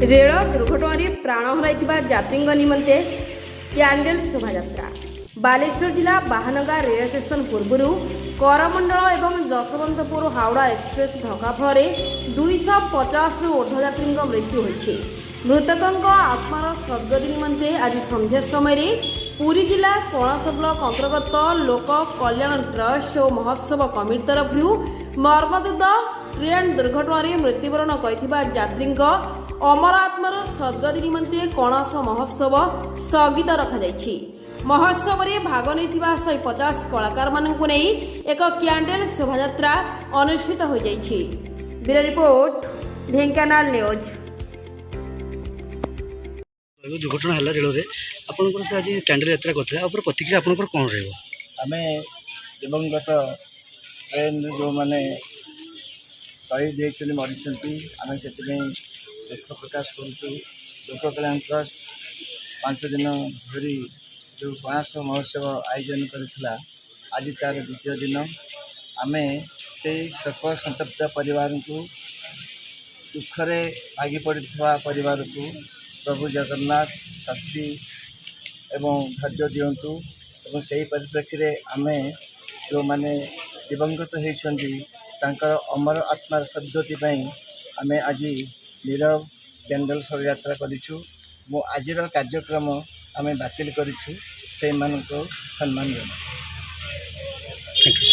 Rail दुर्घटन प्राण हर यात्री निमंते candle शोभायात्रा बालेश्वर जिला बाहानगा रेल स्टेशन पूर्व करमंडल और जशवंतपुर हावड़ा एक्सप्रेस धक्का फल 250 रु ऊर्ध्व यात्री मृत्यु होती। मृतकों आत्मार सद्गति निमंते आज संध्या समय पुरी जिला कणास ब्लॉक अंतर्गत लोक कल्याण ट्रस्ट और महोत्सव कमिटी तरफ मर्मदुद ट्रेन दुर्घटन मृत्युवरण कर अमर आत्मार सद्गति निमंते कणास महोत्सव स्थगित रखा महोत्सव में भाग नहीं 150 कलाकार मानक नहीं एक कैंडल शोभायात्रा अनुष्ठित हो जाइछि। Bureau report Dhenkanal news. दुर्घटना है रेल में आपंकर से आज कैंडल यात्रा करते प्रतिक्रिया आपंकर कौन रहा? दिवंगत ट्रेन जो मैंने शहीद होती मरी आम से दुख प्रकाश करुँ। लोक कल्याण ट्रस्ट 5 दिन धरी जो कणास महोत्सव आयोजन करथिला आज तार द्वितीय दिन आम से शोक संतप्त परिवार को दुखरे भागी पड़ा परिवार को प्रभु जगन्नाथ शक्ति एवं धैर्य दिंतु और से परिप्रेक्षी में आम जो मैंने दिवंगत होती अमर आत्मार सद्गति आम आज नीरव कैंडल शोभायात्रा करूँ। आज कार्यक्रम आम बातिल करूँ से सम्मान थैंक यू।